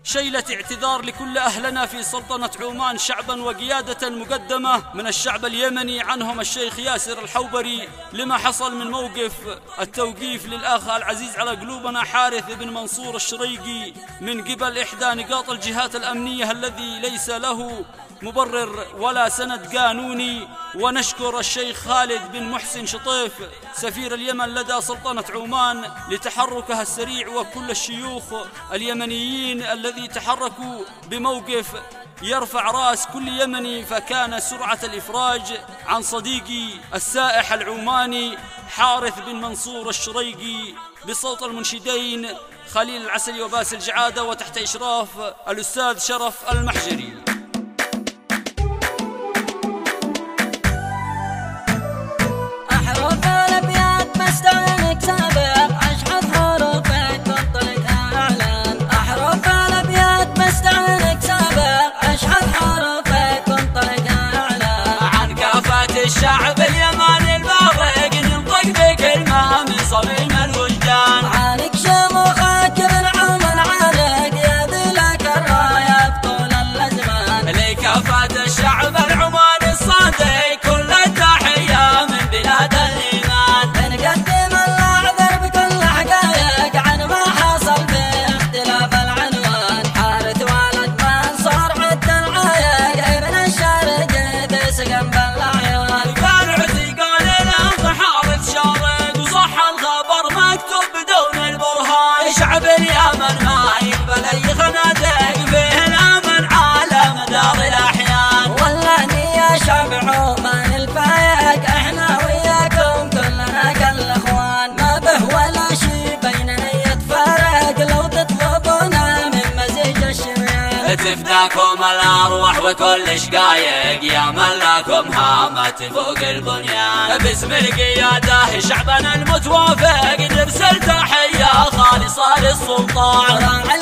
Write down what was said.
شيلة اعتذار لكل أهلنا في سلطنة عمان شعبا وقيادة مقدمة من الشعب اليمني، عنهم الشيخ ياسر الحوبري، لما حصل من موقف التوقيف للأخ العزيز على قلوبنا حارث بن منصور الشريقي من قبل إحدى نقاط الجهات الأمنية الذي ليس له مبرر ولا سند قانوني. ونشكر الشيخ خالد بن محسن شطيف سفير اليمن لدى سلطنة عمان لتحركها السريع، وكل الشيوخ اليمنيين الذي تحركوا بموقف يرفع رأس كل يمني، فكان سرعة الإفراج عن صديقي السائح العماني حارث بن منصور الشريقي بصوت المنشدين خليل العسلي وباسل جعادة وتحت إشراف الأستاذ شرف المحجري. الشعب اليماني الباغي ينطق بكلمة من صميم الوجدان، عانق شموخك من عمل عانق يبي لك الراية طول الأزمان، لكافة الشعب العماني الصادق كل التحية من بلاد الإيمان، نقدم الأعذر بكل حقائق عن ما حصل باختلاف العنوان، حارث ولد منصور عد العايق ابن الشرق بسقم بالعيون، شعب اليمن ما يقبل أي خنادق فيه الأمن على مدار الأحيان، والله يا شعب عمان الفايق احنا وياكم كلنا كالأخوان، ما به ولا شي بيننا يتفارق لو تطلبونا من مزيج الشريان، تفداكم الأرواح وكل شقايق يا من لكم هامة فوق البنيان، باسم القيادة شعبنا المتوافق نرسل تحية خالصة للسلطان، راعي